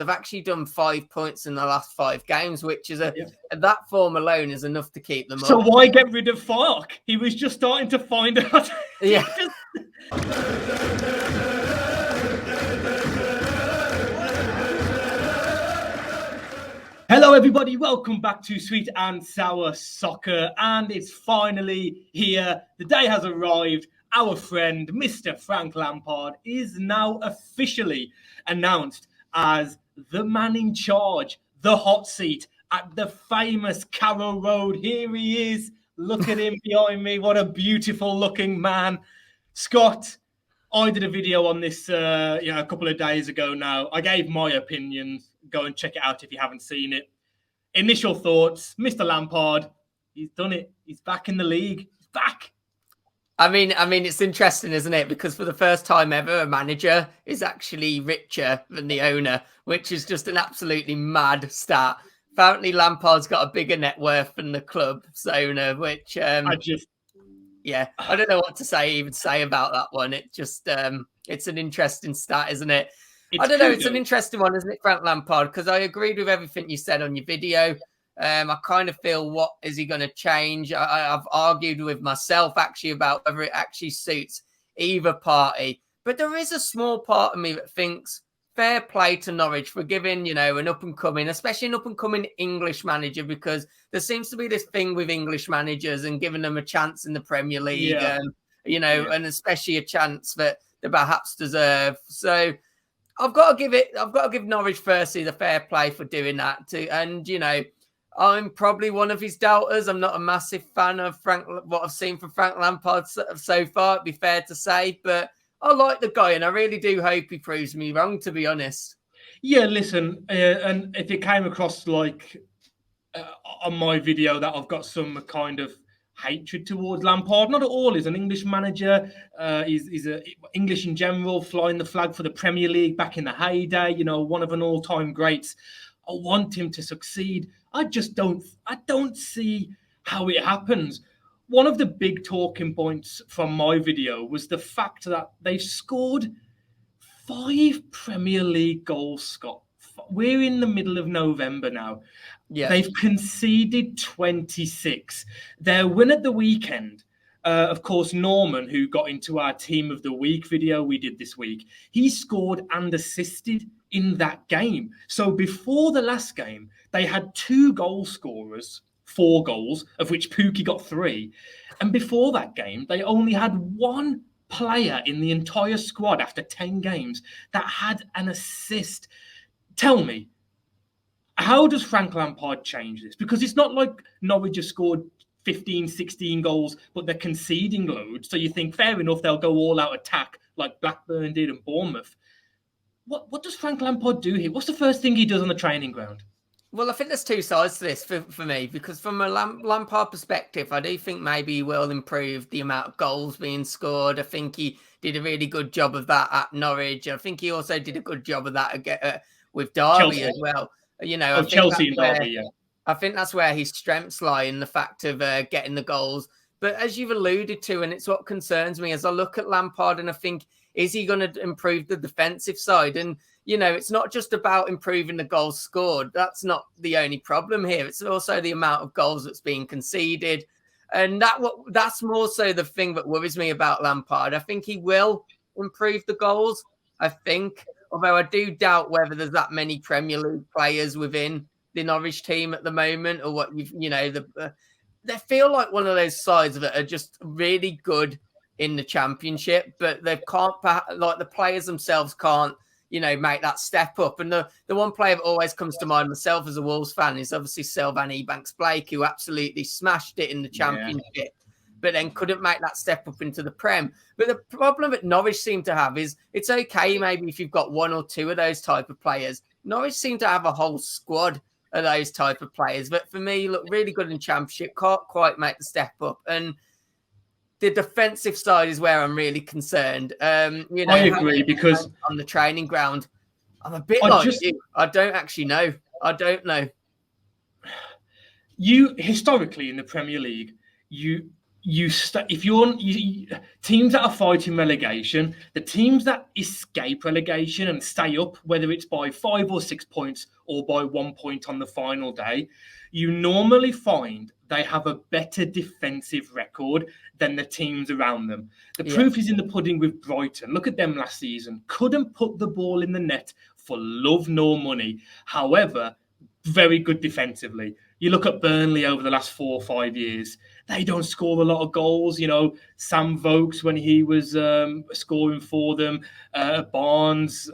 They've actually done 5 points in the last 5 games, which is that form alone is enough to keep them up. So why get rid of Fark? He was just starting to find out. Yeah. Hello, everybody. Welcome back to Sweet and Sour Soccer. And it's finally here. The day has arrived. Our friend, Mr. Frank Lampard, is now officially announced as the man in charge, the hot seat at the famous Carrow Road. Here he is. Look at him behind me. What a beautiful looking man. Scott, I did a video on this a couple of days ago now. I gave my opinions. Go and check it out if you haven't seen it. Initial thoughts, Mr. Lampard, he's done it. He's back in the league. He's back. I mean, it's interesting, isn't it? Because for the first time ever, a manager is actually richer than the owner, which is just an absolutely mad stat. Apparently, Lampard's got a bigger net worth than the club's owner, which I don't know what to say about that one. It just it's an interesting stat, isn't it? I don't know. It's an interesting one, isn't it, Frank Lampard? Because I agreed with everything you said on your video. I kind of feel, what is he going to change? I've argued with myself actually about whether it actually suits either party. But there is a small part of me that thinks fair play to Norwich for giving, an up-and-coming, especially an up-and-coming English manager, because there seems to be this thing with English managers and giving them a chance in the Premier League, and especially a chance that they perhaps deserve. So I've got to give Norwich firstly the fair play for doing that too. And, I'm probably one of his doubters. I'm not a massive fan of what I've seen from Frank Lampard so far, it'd be fair to say, but I like the guy and I really do hope he proves me wrong, to be honest. Yeah, listen, and if it came across like on my video that I've got some kind of hatred towards Lampard, not at all. He's an English manager. He's English in general, flying the flag for the Premier League back in the heyday, one of an all-time greats. I want him to succeed. I don't see how it happens. One of the big talking points from my video was the fact that they've scored 5 Premier League goals, Scott. We're in the middle of November now. Yeah. They've conceded 26. Their win at the weekend, of course, Norman, who got into our Team of the Week video we did this week, he scored and assisted in that game. So before the last game, they had 2 goal scorers, 4 goals, of which Pookie got 3. And before that game, they only had 1 player in the entire squad after 10 games that had an assist. Tell me, how does Frank Lampard change this? Because it's not like Norwich have scored 15, 16 goals, but they're conceding loads. So you think, fair enough, they'll go all out attack like Blackburn did and Bournemouth. What does Frank Lampard do here? What's the first thing he does on the training ground? Well, I think there's 2 sides to this for me, because from a Lampard perspective, I do think maybe he will improve the amount of goals being scored. I think he did a really good job of that at Norwich. I think he also did a good job of that with Derby Chelsea as well. Chelsea and Derby, yeah. I think that's where his strengths lie, in the fact of getting the goals. But as you've alluded to, and it's what concerns me as I look at Lampard and I think, is he going to improve the defensive side? And, it's not just about improving the goals scored. That's not the only problem here. It's also the amount of goals that's being conceded. And that's more so the thing that worries me about Lampard. I think he will improve the goals, I think. Although I do doubt whether there's that many Premier League players within the Norwich team at the moment, or what they feel like one of those sides that are just really good in the Championship, but they can't, like the players themselves can't, make that step up. And the one player that always comes to mind myself as a Wolves fan is obviously Sylvain Ebanks-Blake, who absolutely smashed it in the Championship, but then couldn't make that step up into the Prem. But the problem that Norwich seem to have is, it's okay maybe if you've got 1 or 2 of those type of players. Norwich seem to have a whole squad of those type of players. But for me, look really good in Championship, can't quite make the step up. And the defensive side is where I'm really concerned. I agree, because on the training ground, I'm a bit you. I don't actually know. I don't know. You, historically in the Premier League, if you're teams that are fighting relegation, the teams that escape relegation and stay up, whether it's by 5 or 6 points or by 1 point on the final day, you normally find they have a better defensive record than the teams around them. The proof is in the pudding with Brighton. Look at them last season. Couldn't put the ball in the net for love nor money. However, very good defensively. You look at Burnley over the last 4 or 5 years, they don't score a lot of goals. You know, Sam Vokes when he was scoring for them, Barnes,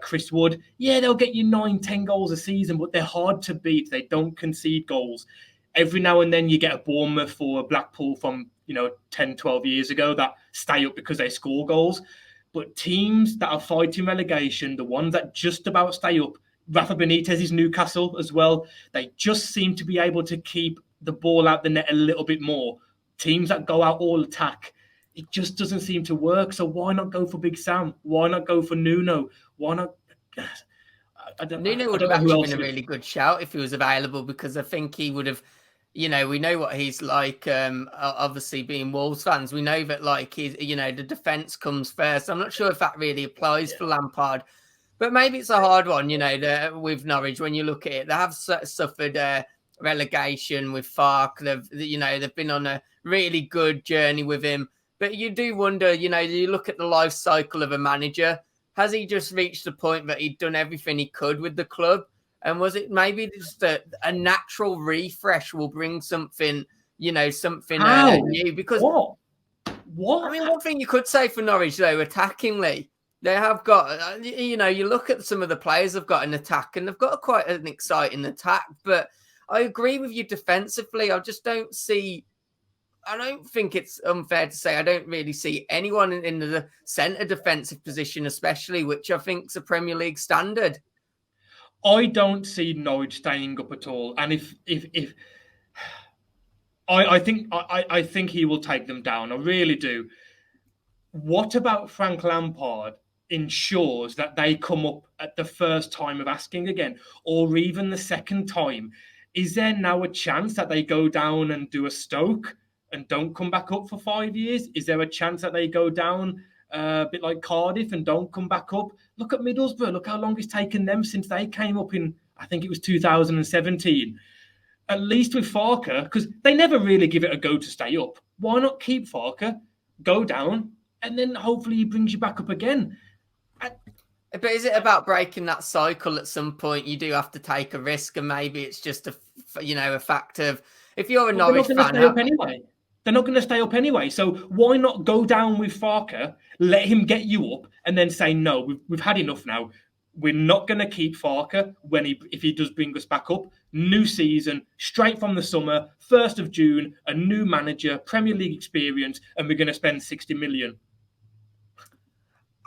Chris Wood. Yeah, they'll get you 9-10 goals a season, but they're hard to beat. They don't concede goals. Every now and then you get a Bournemouth or a Blackpool from, 10, 12 years ago that stay up because they score goals. But teams that are fighting relegation, the ones that just about stay up, Rafa Benitez's Newcastle as well, they just seem to be able to keep the ball out the net a little bit more. Teams that go out all attack, it just doesn't seem to work. So why not go for Big Sam? Why not go for Nuno? Why not? Nuno would have actually been a really good shout if he was available, because I think he would have, we know what he's like. Obviously, being Wolves fans, we know that the defense comes first. I'm not sure if that really applies for Lampard. But maybe it's a hard one, with Norwich. When you look at it, they have suffered relegation with Farke. They've been on a really good journey with him. But you do wonder, you look at the life cycle of a manager. Has he just reached the point that he'd done everything he could with the club? And was it maybe just a natural refresh will bring something, something new? Because what? I mean, one thing you could say for Norwich, though, attackingly, they have got, you look at some of the players they've got in attack, and they've got quite an exciting attack. But I agree with you defensively. I don't think it's unfair to say I don't really see anyone in the centre defensive position, especially, which I think is a Premier League standard. I don't see Norwich staying up at all. And if I think he will take them down. I really do. What about Frank Lampard ensures that they come up at the first time of asking again, or even the second time? Is there now a chance that they go down and do a Stoke and don't come back up for 5 years? Is there a chance that they go down a bit like Cardiff and don't come back up? Look at Middlesbrough. Look how long it's taken them since they came up in, I think it was 2017. At least with Farke, because they never really give it a go to stay up. Why not keep Farke, go down, and then hopefully he brings you back up again? But is it about breaking that cycle at some point? You do have to take a risk, and maybe it's just a fact of, if you're a Norwich fan, they're not going to stay up anyway. So why not go down with Farke, let him get you up, and then say, no, we've had enough now. We're not going to keep Farke if he does bring us back up. New season, straight from the summer, 1st of June, a new manager, Premier League experience, and we're going to spend 60 million.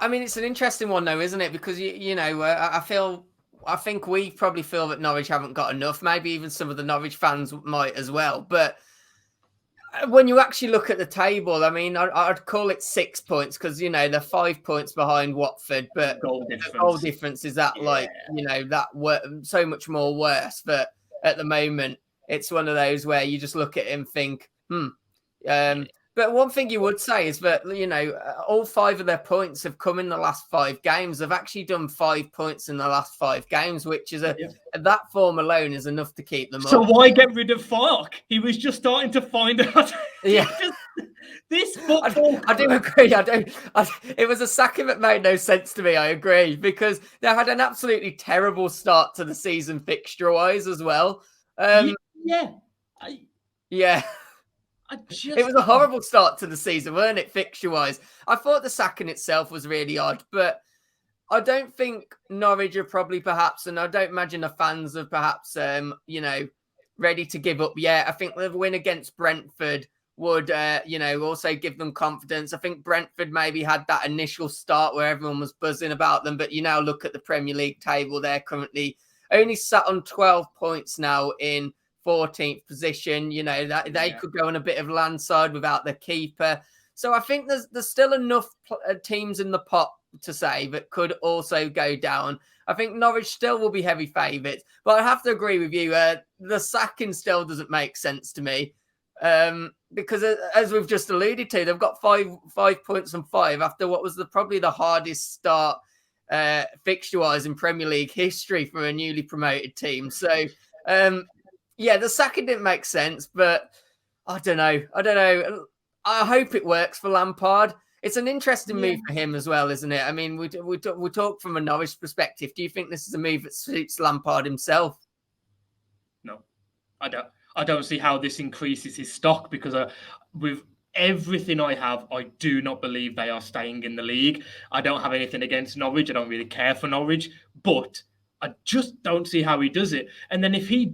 I mean, it's an interesting one, though, isn't it? Because, I think we probably feel that Norwich haven't got enough. Maybe even some of the Norwich fans might as well. But when you actually look at the table, I mean, I'd call it 6 points because, they're 5 points behind Watford. But the goal difference is that, so much more worse. But at the moment, it's one of those where you just look at it and think, But one thing you would say is that, all 5 of their points have come in the last 5 games. They've actually done 5 points in the last 5 games, which is that form alone is enough to keep them up. So why get rid of Farke? He was just starting to find out. Yeah. This football. I do agree. It was a sacking that made no sense to me. I agree, because they had an absolutely terrible start to the season fixture-wise as well. Yeah. It was a horrible start to the season, weren't it, fixture-wise? I thought the sacking itself was really odd, but I don't think Norwich are probably perhaps, and I don't imagine the fans are perhaps, ready to give up yet. I think the win against Brentford would, also give them confidence. I think Brentford maybe had that initial start where everyone was buzzing about them, but you now look at the Premier League table, they're currently only sat on 12 points now in 14th position. They could go on a bit of landslide without their keeper. So I think there's still enough teams in the pot to say that could also go down. I think Norwich still will be heavy favourites, but I have to agree with you. The sacking still doesn't make sense to me. because as we've just alluded to, they've got 5 points from 5 after what was probably the hardest start fixture-wise in Premier League history for a newly promoted team. So, yeah, the sacking didn't make sense, but I don't know. I hope it works for Lampard. It's an interesting move for him as well, isn't it? I mean, we talk from a Norwich perspective. Do you think this is a move that suits Lampard himself? No, I don't. I don't see how this increases his stock, because with everything I have, I do not believe they are staying in the league. I don't have anything against Norwich. I don't really care for Norwich, but I just don't see how he does it. And then if he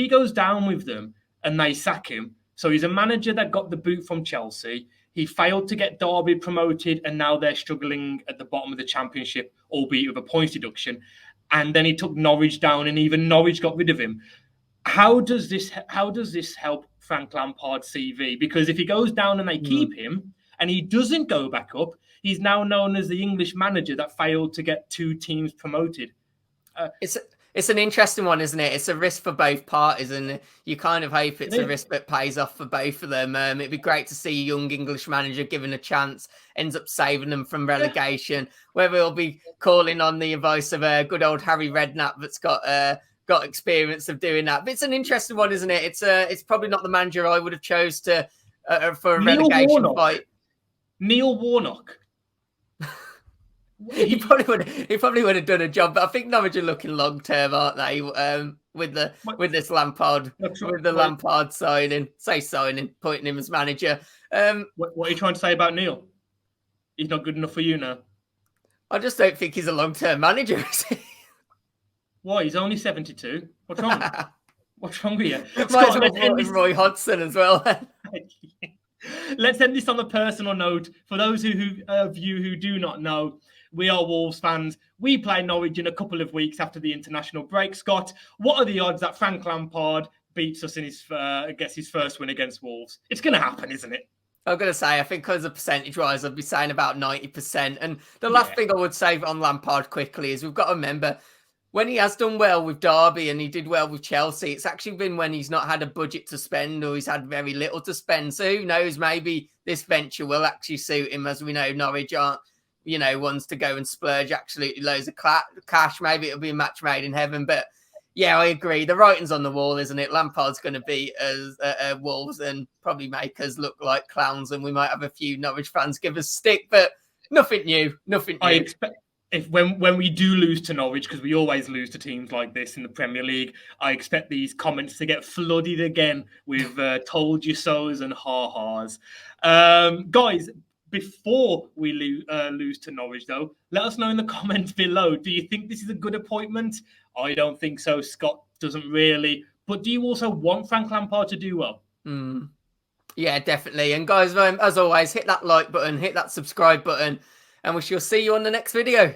goes down with them and they sack him, so he's a manager that got the boot from Chelsea. He failed to get Derby promoted, and now they're struggling at the bottom of the Championship, albeit with a points deduction. And then he took Norwich down, and even Norwich got rid of him. How does this help Frank Lampard's CV? Because if he goes down and they keep him and he doesn't go back up, he's now known as the English manager that failed to get 2 teams promoted. It's an interesting one, isn't it? It's a risk for both parties, and you kind of hope it's a risk that pays off for both of them. It'd be great to see a young English manager given a chance, ends up saving them from relegation. Whether he'll be calling on the advice of a good old Harry Redknapp that's got experience of doing that. But it's an interesting one, isn't it? It's probably not the manager I would have chose to for a relegation fight. Neil Warnock. He probably would have done a job, but I think Norwich are looking long term, aren't they? With this Lampard, Lampard signing, pointing him as manager. What are you trying to say about Neil? He's not good enough for you now. I just don't think he's a long term manager. Is he? Why? He's only 72. What's wrong? What's wrong with you? Might as well brought in Roy Hodgson as well. Let's end this on a personal note. For those of you who do not know, we are Wolves fans. We play Norwich in a couple of weeks after the international break. Scott, what are the odds that Frank Lampard beats us in gets his first win against Wolves? It's going to happen, isn't it? I'm going to say, I think because of percentage-wise, I'd be saying about 90%. And the last thing I would say on Lampard quickly is we've got to remember, when he has done well with Derby and he did well with Chelsea, it's actually been when he's not had a budget to spend or he's had very little to spend. So who knows, maybe this venture will actually suit him. As we know, Norwich aren't, ones to go and splurge absolutely loads of cash. Maybe it'll be a match made in heaven. But yeah, I agree. The writing's on the wall, isn't it? Lampard's going to beat us Wolves and probably make us look like clowns. And we might have a few Norwich fans give us stick, but nothing new. I expect... When we do lose to Norwich, because we always lose to teams like this in the Premier League, I expect these comments to get flooded again with told you so's and ha-has. Guys, before we lose to Norwich, though, let us know in the comments below. Do you think this is a good appointment? I don't think so. Scott doesn't really. But do you also want Frank Lampard to do well? Yeah, definitely. And guys, as always, hit that like button, hit that subscribe button, and we shall see you on the next video.